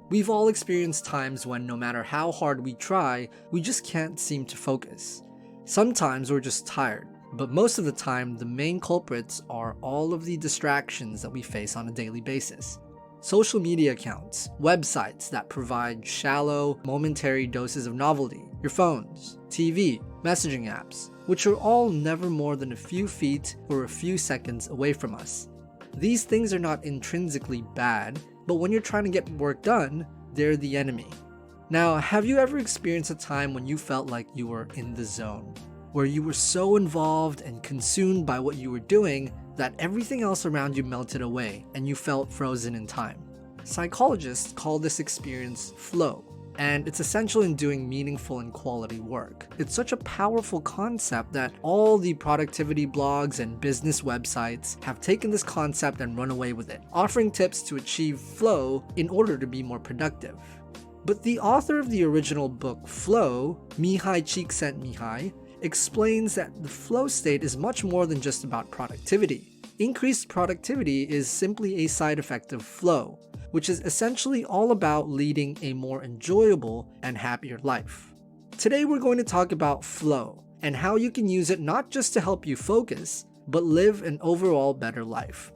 We've all experienced times when no matter how hard we try, we just can't seem to focus. Sometimes we're just tired, but most of the time the main culprits are all of the distractions that we face on a daily basis. Social media accounts, websites that provide shallow, momentary doses of novelty, your phones, TV, messaging apps, which are all never more than a few feet or a few seconds away from us. These things are not intrinsically bad, but when you're trying to get work done, they're the enemy. Now, have you ever experienced a time when you felt like you were in the zone, where you were so involved and consumed by what you were doing that everything else around you melted away and you felt frozen in time? Psychologists call this experience flow, and it's essential in doing meaningful and quality work. It's such a powerful concept that all the productivity blogs and business websites have taken this concept and run away with it, offering tips to achieve flow in order to be more productive. But the author of the original book, Flow, Mihai Csikszentmihalyi, explains that the flow state is much more than just about productivity. Increased productivity is simply a side effect of flow, which is essentially all about leading a more enjoyable and happier life. Today we're going to talk about flow and how you can use it not just to help you focus, but live an overall better life.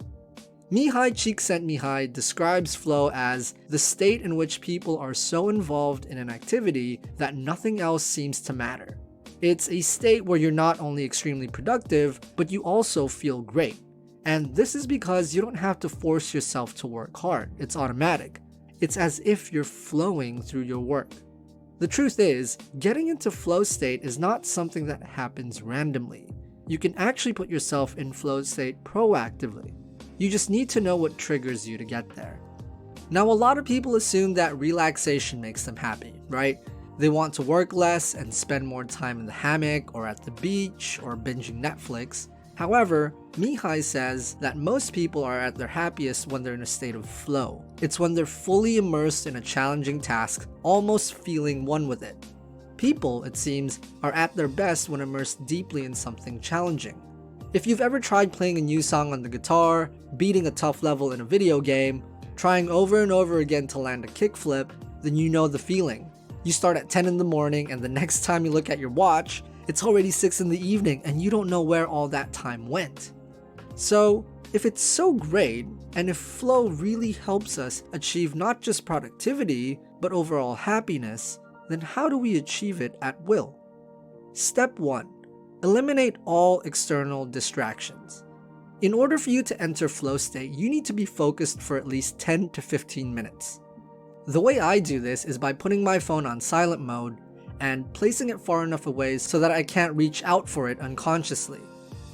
Mihai Csikszentmihalyi describes flow as the state in which people are so involved in an activity that nothing else seems to matter. It's a state where you're not only extremely productive, but you also feel great. And this is because you don't have to force yourself to work hard. It's automatic. It's as if you're flowing through your work. The truth is, getting into flow state is not something that happens randomly. You can actually put yourself in flow state proactively. You just need to know what triggers you to get there. Now, a lot of people assume that relaxation makes them happy, right? They want to work less and spend more time in the hammock or at the beach or binging Netflix. However, Mihai says that most people are at their happiest when they're in a state of flow. It's when they're fully immersed in a challenging task, almost feeling one with it. People, it seems, are at their best when immersed deeply in something challenging. If you've ever tried playing a new song on the guitar, beating a tough level in a video game, trying over and over again to land a kickflip, then you know the feeling. You start at 10 in the morning and the next time you look at your watch, it's already 6 in the evening and you don't know where all that time went. So, if it's so great, and if flow really helps us achieve not just productivity, but overall happiness, then how do we achieve it at will? Step 1. Eliminate all external distractions. In order for you to enter flow state, you need to be focused for at least 10 to 15 minutes. The way I do this is by putting my phone on silent mode and placing it far enough away so that I can't reach out for it unconsciously.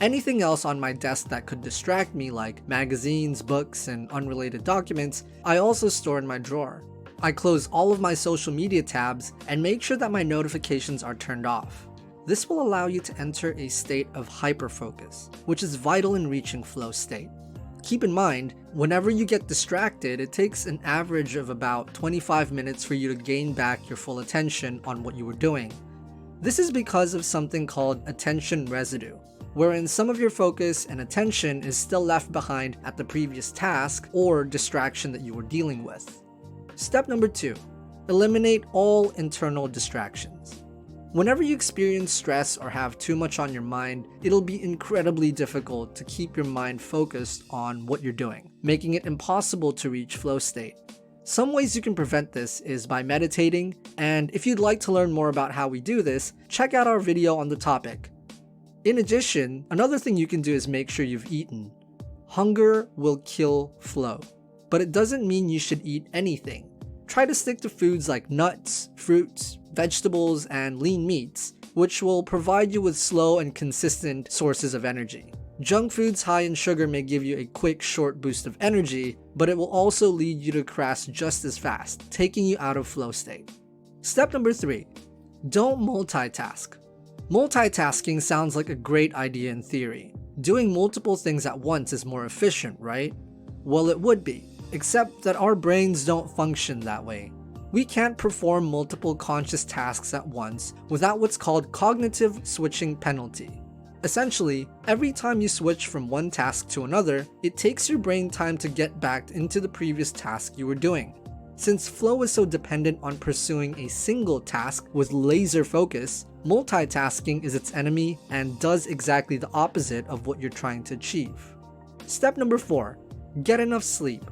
Anything else on my desk that could distract me, like magazines, books, and unrelated documents, I also store in my drawer. I close all of my social media tabs and make sure that my notifications are turned off. This will allow you to enter a state of hyperfocus, which is vital in reaching flow state. Keep in mind, whenever you get distracted, it takes an average of about 25 minutes for you to gain back your full attention on what you were doing. This is because of something called attention residue, wherein some of your focus and attention is still left behind at the previous task or distraction that you were dealing with. Step number 2, eliminate all internal distractions. Whenever you experience stress or have too much on your mind, it'll be incredibly difficult to keep your mind focused on what you're doing, making it impossible to reach flow state. Some ways you can prevent this is by meditating, and if you'd like to learn more about how we do this, check out our video on the topic. In addition, another thing you can do is make sure you've eaten. Hunger will kill flow, but it doesn't mean you should eat anything. Try to stick to foods like nuts, fruits, vegetables, and lean meats, which will provide you with slow and consistent sources of energy. Junk foods high in sugar may give you a quick, short boost of energy, but it will also lead you to crash just as fast, taking you out of flow state. Step number 3, don't multitask. Multitasking sounds like a great idea in theory. Doing multiple things at once is more efficient, right? Well, it would be, except that our brains don't function that way. We can't perform multiple conscious tasks at once without what's called cognitive switching penalty. Essentially, every time you switch from one task to another, it takes your brain time to get back into the previous task you were doing. Since flow is so dependent on pursuing a single task with laser focus, multitasking is its enemy and does exactly the opposite of what you're trying to achieve. Step number 4. Get enough sleep.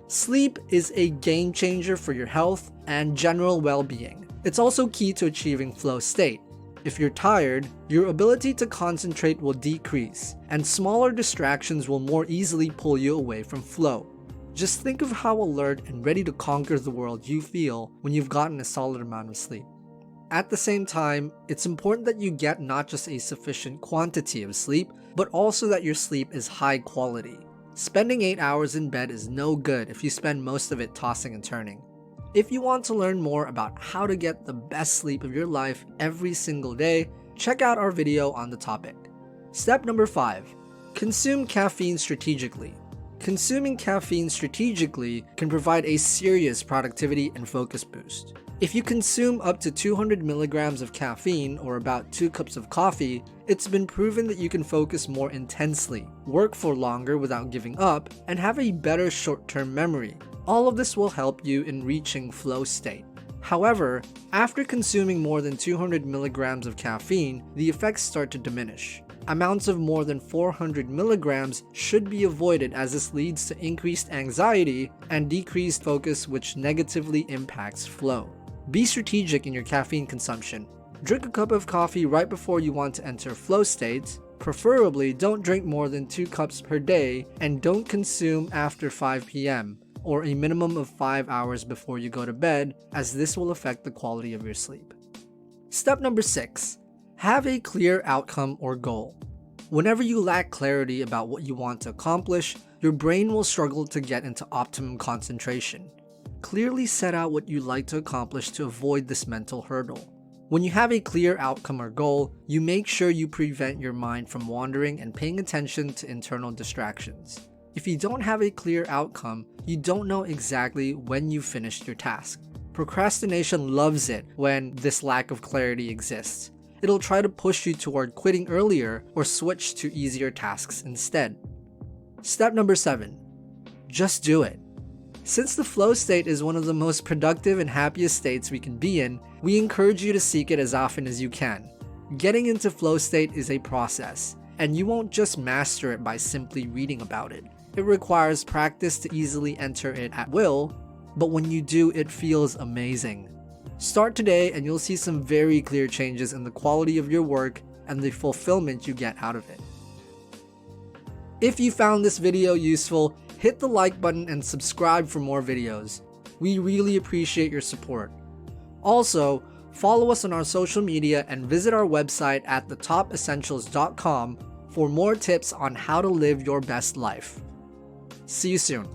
Sleep is a game changer for your health and general well-being. It's also key to achieving flow state. If you're tired, your ability to concentrate will decrease, and smaller distractions will more easily pull you away from flow. Just think of how alert and ready to conquer the world you feel when you've gotten a solid amount of sleep. At the same time, it's important that you get not just a sufficient quantity of sleep, but also that your sleep is high quality. Spending 8 hours in bed is no good if you spend most of it tossing and turning. If you want to learn more about how to get the best sleep of your life every single day, check out our video on the topic. Step number 5. Consume caffeine strategically. Consuming caffeine strategically can provide a serious productivity and focus boost. If you consume up to 200 milligrams of caffeine, or about 2 cups of coffee, it's been proven that you can focus more intensely, work for longer without giving up, and have a better short-term memory. All of this will help you in reaching flow state. However, after consuming more than 200 milligrams of caffeine, the effects start to diminish. Amounts of more than 400 milligrams should be avoided, as this leads to increased anxiety and decreased focus, which negatively impacts flow. Be strategic in your caffeine consumption. Drink a cup of coffee right before you want to enter flow state. Preferably, don't drink more than 2 cups per day, and don't consume after 5 p.m. or a minimum of 5 hours before you go to bed, as this will affect the quality of your sleep. Step number 6. Have a clear outcome or goal. Whenever you lack clarity about what you want to accomplish, your brain will struggle to get into optimum concentration. Clearly set out what you'd like to accomplish to avoid this mental hurdle. When you have a clear outcome or goal, you make sure you prevent your mind from wandering and paying attention to internal distractions. If you don't have a clear outcome, you don't know exactly when you finished your task. Procrastination loves it when this lack of clarity exists. It'll try to push you toward quitting earlier or switch to easier tasks instead. Step number 7. Just do it. Since the flow state is one of the most productive and happiest states we can be in, we encourage you to seek it as often as you can. Getting into flow state is a process, and you won't just master it by simply reading about it. It requires practice to easily enter it at will, but when you do, it feels amazing. Start today and you'll see some very clear changes in the quality of your work and the fulfillment you get out of it. If you found this video useful, hit the like button and subscribe for more videos. We really appreciate your support. Also, follow us on our social media and visit our website at thetopessentials.com for more tips on how to live your best life. See you soon.